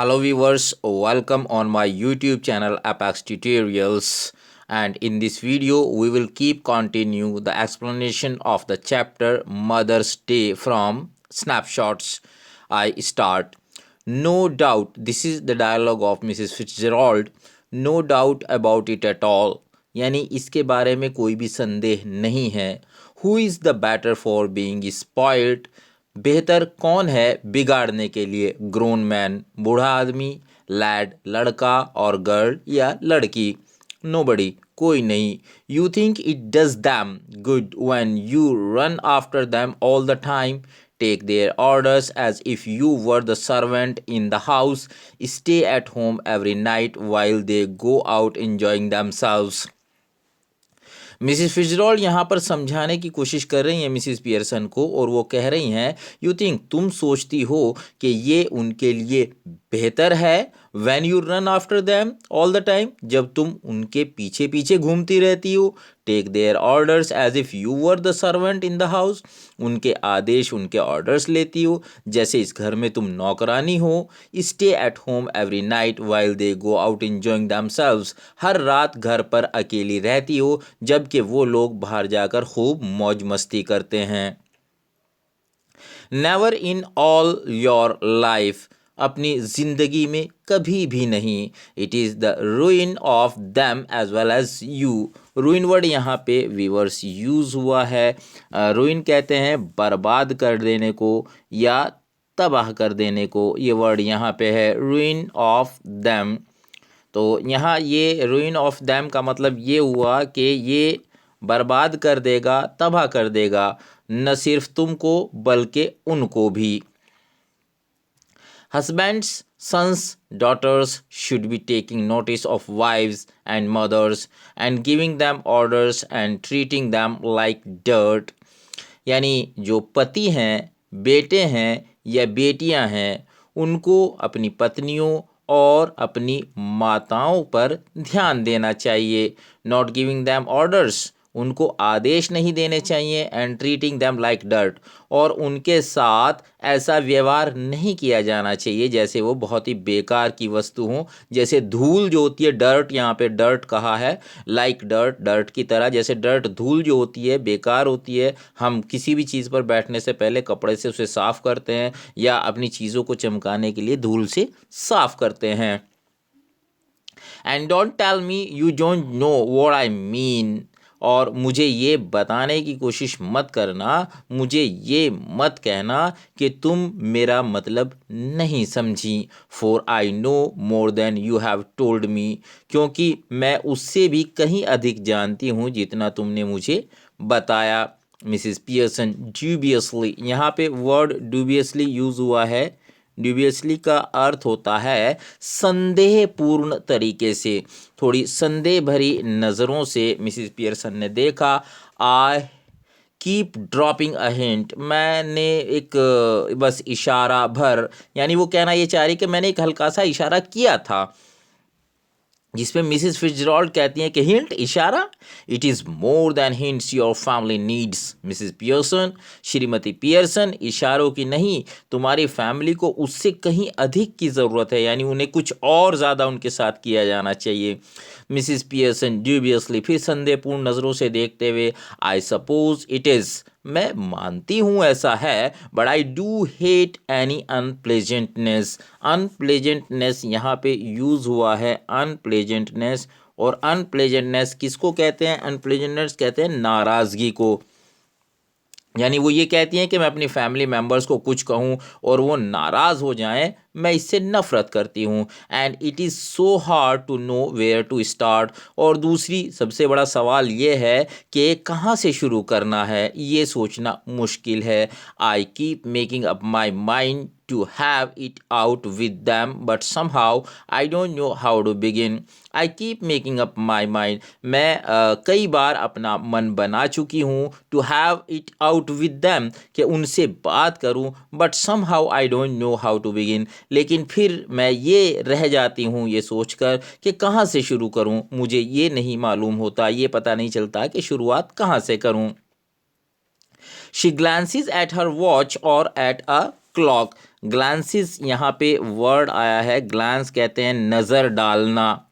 Hello viewers, welcome on my YouTube channel Apex Tutorials, and in this video we will keep continue the explanation of the chapter Mother's Day from Snapshots. I start. No doubt, this is the dialogue of Mrs. Fitzgerald. No doubt about it at all. यानी इसके बारे में कोई भी संदेह नहीं है. Who is the better for being spoiled? बेहतर कौन है बिगाड़ने के लिए? ग्रोन मैन बूढ़ा आदमी, लैड लड़का और गर्ल या लड़की? नोबडी कोई नहीं. You think it does them good when you run after them all the time, take their orders as if you were the servant in the house, stay at home every night while they go out enjoying themselves. Mrs Fitzgerald यहाँ पर समझाने की कोशिश कर रही हैं Mrs Pearson को, और वो कह रही हैं यू थिंक तुम सोचती हो कि ये उनके लिए बेहतर है when you run after them all the time, जब तुम उनके पीछे पीछे घूमती रहती हो. Take their orders as if you were the servant in the house, उनके आदेश उनके ऑर्डर्स लेती हो जैसे इस घर में तुम नौकरानी हो. Stay at home every night while they go out enjoying themselves, हर रात घर पर अकेली रहती हो जबकि वो लोग बाहर जाकर खूब मौज मस्ती करते हैं. Never in all your life, अपनी ज़िंदगी में कभी भी नहीं. It is the ruin of them as well as you. Ruin word यहाँ पे वीवर्स यूज़ हुआ है. रूइन कहते हैं बर्बाद कर देने को या तबाह कर देने को. ये वर्ड यहाँ पे है रूइन ऑफ दैम. तो यहाँ ये रूइन ऑफ दैम का मतलब ये हुआ कि ये बर्बाद कर देगा, तबाह कर देगा, न सिर्फ तुमको बल्कि उनको भी. Husbands, sons, daughters should be taking notice of wives and mothers and giving them orders and treating them like dirt. यानी जो पति हैं, बेटे हैं या बेटियां हैं, उनको अपनी पत्नियों और अपनी माताओं पर ध्यान देना चाहिए. नॉट गिविंग दैम ऑर्डर्स, उनको आदेश नहीं देने चाहिए. And treating them like dirt, और उनके साथ ऐसा व्यवहार नहीं किया जाना चाहिए जैसे वो बहुत ही बेकार की वस्तु हों, जैसे धूल जो होती है, डर्ट यहाँ पे डर्ट कहा है, लाइक डर्ट, डर्ट की तरह. जैसे डर्ट धूल जो होती है बेकार होती है, हम किसी भी चीज़ पर बैठने से पहले कपड़े से उसे साफ़ करते हैं या अपनी चीज़ों को चमकाने के लिए धूल से साफ़ करते हैं. And don't tell me you don't know what I mean, और मुझे ये बताने की कोशिश मत करना, मुझे ये मत कहना कि तुम मेरा मतलब नहीं समझी. For I know more than you have told me, क्योंकि मैं उससे भी कहीं अधिक जानती हूँ जितना तुमने मुझे बताया. मिसिस पियर्सन ड्यूबियसली, यहाँ पे वर्ड ड्यूबियसली यूज़ हुआ है. ड्यूबियसली का अर्थ होता है संदेहपूर्ण तरीके से, थोड़ी संदेह भरी नज़रों से मिसिस पियर्सन ने देखा. I keep dropping a hint, मैंने एक बस इशारा भर, यानी वो कहना ये चाह रही कि मैंने एक हल्का सा इशारा किया था, जिसमें मिसिस फिtzgerald कहती हैं कि हिंट, इशारा. It is more than hints your family needs Mrs Pearson. Shrimati Pearson, इशारों की नहीं, तुम्हारी फैमिली को उससे कहीं अधिक की ज़रूरत है, यानी उन्हें कुछ और ज़्यादा उनके साथ किया जाना चाहिए. मिसिस पियर्सन ड्यूबियसली, फिर संदेहपूर्ण नज़रों से देखते हुए, आई सपोज इट इज़, मैं मानती हूँ ऐसा है, but I do hate any unpleasantness. Unpleasantness यहाँ पे यूज़ हुआ है, अनप्लेजेंटनेस. और अनप्लेजेंटनेस किसको कहते हैं? अनप्लेजेंटनेस कहते हैं नाराज़गी को. यानी वो ये कहती हैं कि मैं अपनी फैमिली मेम्बर्स को कुछ कहूँ और वो नाराज़ हो जाएं, मैं इससे नफ़रत करती हूँ. And it is so hard to know where to start, और दूसरी सबसे बड़ा सवाल ये है कि कहाँ से शुरू करना है, ये सोचना मुश्किल है. I keep making up my mind to have it out with them, but somehow I don't know how to begin. I keep making up my mind. मैं कई बार अपना मन बना चुकी हूँ to have it out with them, कि उनसे बात करूँ, but somehow I don't know how to begin. लेकिन फिर मैं ये रह जाती हूँ ये सोचकर कि कहाँ से शुरू करूँ, मुझे ये नहीं मालूम होता, ये पता नहीं चलता कि शुरुआत कहाँ से करूँ. She glances at her watch or at a clock. Glances यहाँ पे वर्ड आया है, ग्लांस कहते हैं नज़र डालना।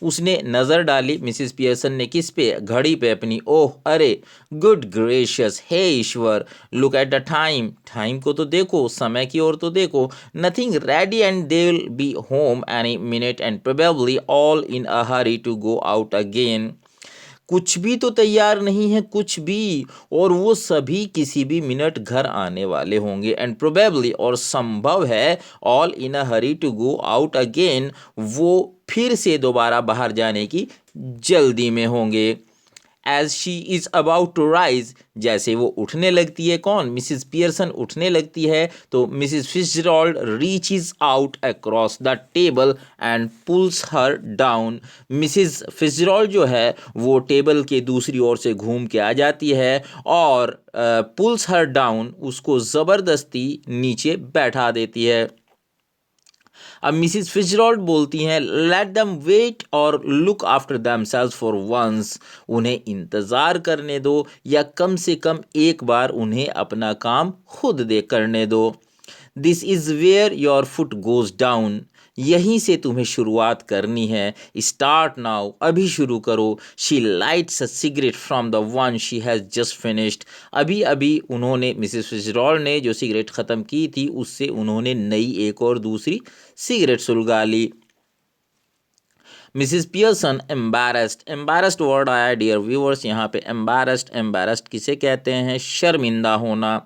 उसने नज़र डाली मिसिस पियर्सन ने किस पे, घड़ी पे अपनी। ओह अरे, गुड ग्रेशियस, हे ईश्वर, look at the time, time को तो देखो, समय की ओर तो देखो। Nothing ready and they will be home any minute and probably all in a hurry to go out again. कुछ भी तो तैयार नहीं है, कुछ भी, और वो सभी किसी भी मिनट घर आने वाले होंगे। एंड प्रोबेबली, और संभव है, all in a hurry to go out again, वो फिर से दोबारा बाहर जाने की जल्दी में होंगे। As she is about to rise, जैसे वो उठने लगती है, कौन, मिसिस पियर्सन उठने लगती है, तो Mrs Fitzgerald reaches out across the table and pulls her down. Mrs Fitzgerald जो है वो टेबल के दूसरी ओर से घूम के आ जाती है और पुल्स हर डाउन, उसको ज़बरदस्ती नीचे बैठा देती है। अब मिसिस फिtzgerald बोलती हैं, लेट देम वेट और look after themselves for once, उन्हें इंतज़ार करने दो, या कम से कम एक बार उन्हें अपना काम खुद दे करने दो। This is where your foot goes down, यहीं से तुम्हें शुरुआत करनी है। स्टार्ट नाउ, अभी शुरू करो। She lights a cigarette from the one she has just finished, अभी अभी उन्होंने, मिसिस फिtzgerald ने जो सिगरेट ख़त्म की थी उससे उन्होंने नई एक और दूसरी सिगरेट सुलगा ली। Mrs Pearson embarrassed, embarrassed word आया डियर व्यूअर्स यहाँ पे। एम्बेरस्ड, एम्बेरस्ड किसे कहते हैं, शर्मिंदा होना।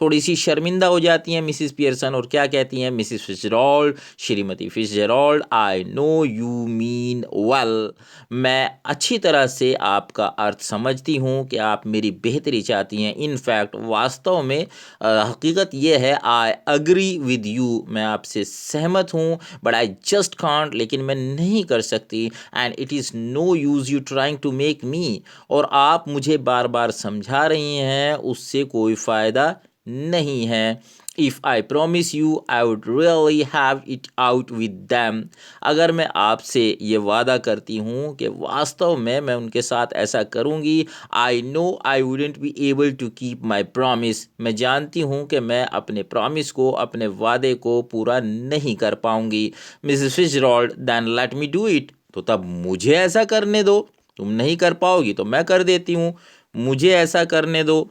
थोड़ी सी शर्मिंदा हो जाती हैं मिसिस पियर्सन और क्या कहती हैं, मिसिस फिtzgerald, श्रीमती Fitzgerald, I know you mean well, मैं अच्छी तरह से आपका अर्थ समझती हूँ कि आप मेरी बेहतरी चाहती हैं। इनफैक्ट, वास्तव में हकीकत ये है, आई अग्री विद यू, मैं आपसे सहमत हूँ, बट आई जस्ट कांट, लेकिन मैं नहीं कर सकती। And it is no use you trying to make me, और आप मुझे बार बार समझा रही हैं, उससे कोई फ़ायदा नहीं है। If I promise you I would really have it out with them, अगर मैं आपसे ये वादा करती हूँ कि वास्तव में मैं उनके साथ ऐसा करूँगी, I know I wouldn't be able to keep my promise, मैं जानती हूँ कि मैं अपने प्रॉमिस को, अपने वादे को पूरा नहीं कर पाऊँगी। Mrs Fitzgerald, then let me do it, तो तब मुझे ऐसा करने दो, तुम नहीं कर पाओगी तो मैं कर देती हूँ, मुझे ऐसा करने दो।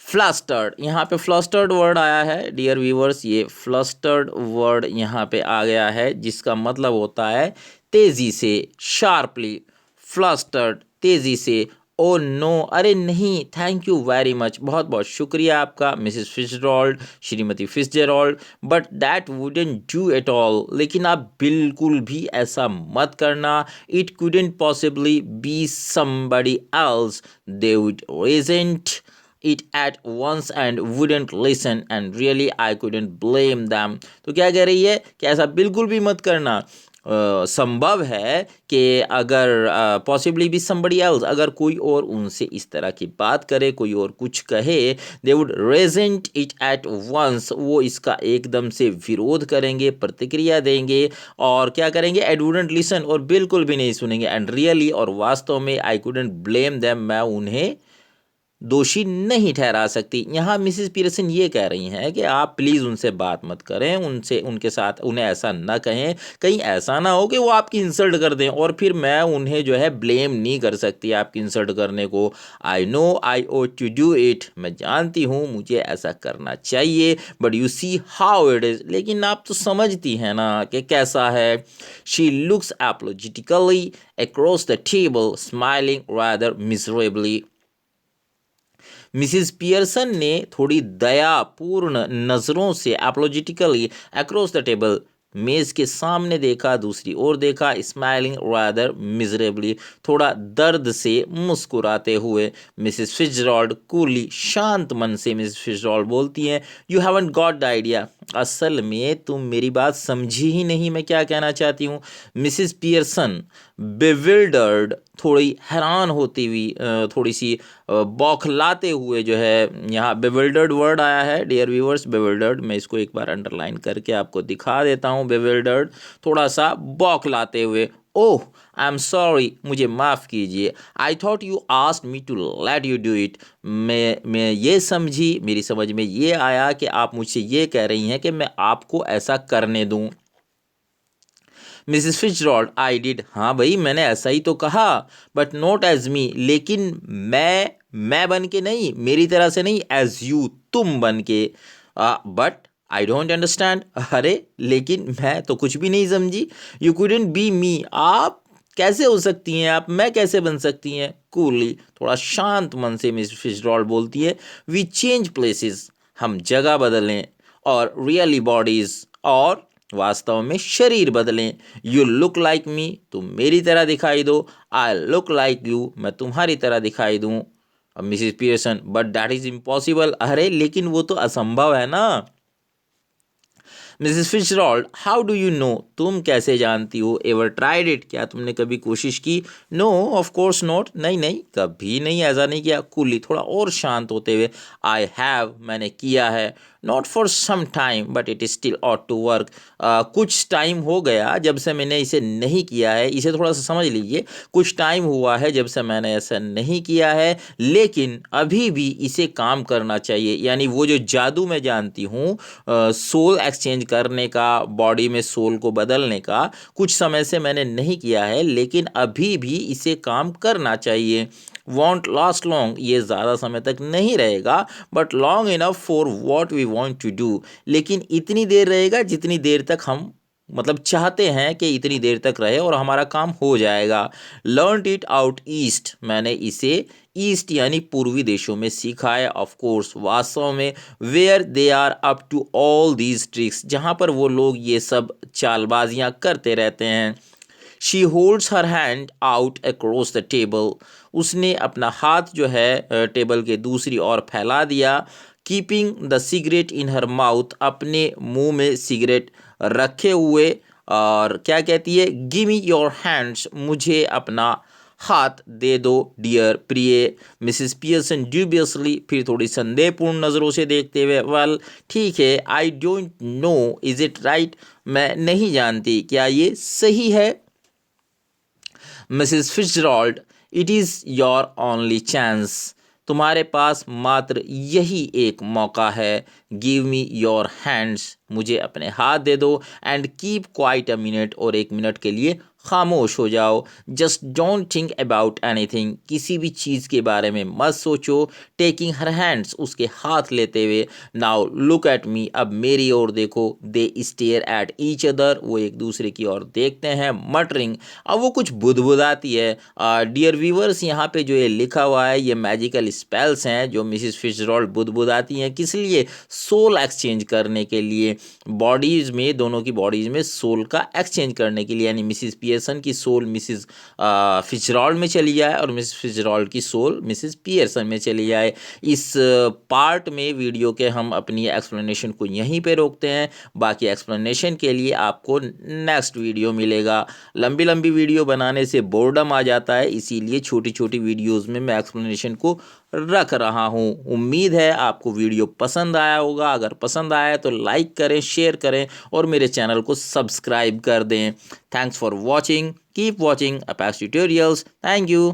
फ्लस्टर्ड, यहाँ पे फ्लस्टर्ड वर्ड आया है डियर व्यूवर्स, ये फ्लस्टर्ड वर्ड यहाँ पे आ गया है जिसका मतलब होता है तेजी से, शार्पली। फ्लस्टर्ड, तेजी से। ओ नो, अरे नहीं, थैंक यू वेरी मच, बहुत बहुत शुक्रिया आपका मिसिस फिtzgerald, श्रीमती Fitzgerald, but that wouldn't do at all, लेकिन आप बिल्कुल भी ऐसा मत करना। It couldn't possibly be somebody else, they would resent it at once and wouldn't listen and really I couldn't blame them। तो क्या कह रही है कि ऐसा बिल्कुल भी मत करना। संभव है कि अगर पॉसिबली भी somebody else, अगर कोई और उनसे इस तरह की बात करे, कोई और कुछ कहे, they would resent it at once, वो इसका एकदम से विरोध करेंगे, प्रतिक्रिया देंगे, और क्या करेंगे, I wouldn't listen, और बिल्कुल भी नहीं सुनेंगे, and really, और वास्तव में I couldn't blame them, मैं उन्हें दोषी नहीं ठहरा सकती। यहाँ मिसिस पियर्सन ये कह रही हैं कि आप प्लीज़ उनसे बात मत करें, उनसे, उनके साथ उन्हें ऐसा ना कहें, कहीं ऐसा ना हो कि वो आपकी इंसल्ट कर दें, और फिर मैं उन्हें जो है ब्लेम नहीं कर सकती आपकी इंसल्ट करने को। I know I owe to do it, मैं जानती हूँ मुझे ऐसा करना चाहिए, but you see how it is, लेकिन आप तो समझती हैं ना कि कैसा है। She looks apologetically across the table smiling rather miserably, Mrs Pearson ने थोड़ी दयापूर्ण नज़रों से एपोलॉजिटिकली अक्रॉस द टेबल, मेज के सामने देखा, दूसरी ओर देखा, स्माइलिंग रादर मिजरेबली, थोड़ा दर्द से मुस्कुराते हुए। मिसिस फिtzgerald कूली, शांत मन से मिसिस फिtzgerald बोलती हैं, you haven't got the idea, असल में तुम मेरी बात समझी ही नहीं, मैं क्या कहना चाहती हूँ। मिसिस पियर्सन bewildered, थोड़ी हैरान होती हुई, थोड़ी सी बौखलाते हुए जो है, यहाँ bewildered वर्ड आया है डियर व्यूअर्स, bewildered, मैं इसको एक बार अंडरलाइन करके आपको दिखा देता हूँ। bewildered, थोड़ा सा बौखलाते हुए, ओह, आई एम सॉरी, मुझे माफ़ कीजिए। I thought you asked me to let you do it. मैं ये समझी, मेरी समझ में ये आया कि आप मुझसे ये कह रही हैं कि मैं आपको ऐसा करने दूं। मिसिस फिtzgerald, आई डिड, हाँ भाई मैंने ऐसा ही तो कहा। बट नॉट एज मी, लेकिन मैं बन के नहीं, मेरी तरह से नहीं, एज यू, तुम बन के। बट आई डोंट अंडरस्टैंड, अरे लेकिन मैं तो कुछ भी नहीं समझी। यू कुडंट बी मी, आप कैसे हो सकती हैं, आप मैं कैसे बन सकती हैं। कूली, थोड़ा शांत मन से मिस फिtzgerald बोलती है, वी चेंज प्लेसेस, हम जगह बदलें, और रियली बॉडीज, और वास्तव में शरीर बदलें। यू लुक लाइक मी, तुम मेरी तरह दिखाई दो। आई लुक लाइक यू, मैं तुम्हारी तरह दिखाई दूं। अब Mrs Pearson, but that is impossible, अरे लेकिन वो तो असंभव है ना। Mrs Fitzgerald, how do you know, तुम कैसे जानती हो। एवर ट्राइड इट, क्या तुमने कभी कोशिश की। नो, ऑफ कोर्स नॉट, नहीं नहीं, कभी नहीं, ऐसा नहीं किया। कूली, थोड़ा और शांत होते हुए, आई हैव, मैंने किया है। Not for some time but it still ought to work, कुछ टाइम हो गया जब से मैंने इसे नहीं किया है, इसे थोड़ा सा समझ लीजिए। कुछ टाइम हुआ है जब से मैंने ऐसा नहीं किया है, लेकिन अभी भी इसे काम करना चाहिए। यानी वो जो जादू मैं जानती हूँ, सोल एक्सचेंज करने का, बॉडी में सोल को बदलने का, कुछ समय से मैंने नहीं किया है, लेकिन अभी भी इसे काम करना चाहिए। वॉन्ट लास्ट लॉन्ग, ये ज़्यादा समय तक नहीं रहेगा, but long enough for what we want to do, लेकिन इतनी देर रहेगा जितनी देर तक हम मतलब चाहते हैं कि इतनी देर तक रहे और हमारा काम हो जाएगा। लर्न इट आउट ईस्ट, मैंने इसे ईस्ट यानी पूर्वी देशों में सीखा है। ऑफ कोर्स, वास्तव में, where they are up to all these tricks, जहाँ पर वो लोग ये सब चालबाजियाँ करते रहते हैं। She holds her hand out across the table, उसने अपना हाथ जो है टेबल के दूसरी ओर फैला दिया। Keeping the cigarette in her mouth, अपने मुंह में सिगरेट रखे हुए। और क्या कहती है, गिव मी योर हैंड्स, मुझे अपना हाथ दे दो डियर प्रिय। मिसिस पियर्सन ड्यूबियसली, फिर थोड़ी संदेहपूर्ण नज़रों से देखते हुए, वेल ठीक है, I don't know is it right, मैं नहीं जानती क्या ये सही है। Mrs Fitzgerald, it is your only chance, तुम्हारे पास मात्र यही एक मौका है। गिव मी योर हैंड्स, मुझे अपने हाथ दे दो। And keep quite a minute, और एक मिनट के लिए खामोश हो जाओ। Just don't think about anything, किसी भी चीज़ के बारे में मत सोचो। टेकिंग हर हैंड्स, उसके हाथ लेते हुए, नाउ लुक एट मी, अब मेरी ओर देखो। दे स्टेयर एट ईच अदर, वो एक दूसरे की ओर देखते हैं। मटरिंग, अब वो कुछ बुदबुदाती है। डियर व्यूवर्स, यहाँ पे जो ये लिखा हुआ है, ये मैजिकल स्पेल्स हैं जो मिसिस फिtzgerald बुदबुदाती हैं। किस लिए, सोल एक्सचेंज करने के लिए, बॉडीज़ में, दोनों की बॉडीज़ में सोल का एक्सचेंज करने के लिए। यानी मिसिस पियर्सन की सोल मिसिस फिtzgerald में चली जाए और मिसिस फिtzgerald की सोल मिसिस पियर्सन में चली जाए। इस पार्ट में वीडियो के हम अपनी एक्सप्लेनेशन को यहीं पे रोकते हैं। बाकी एक्सप्लेनेशन के लिए आपको नेक्स्ट वीडियो मिलेगा। लंबी लंबी वीडियो बनाने से बोर्डम आ जाता है, इसीलिए छोटी छोटी वीडियोज़ में मैं एक्सप्लेनेशन को रख रहा हूँ। उम्मीद है आपको वीडियो पसंद आया होगा। अगर पसंद आया तो लाइक करें, शेयर करें और मेरे चैनल को सब्सक्राइब कर दें। Thanks for watching, keep watching apex tutorials. Thank you.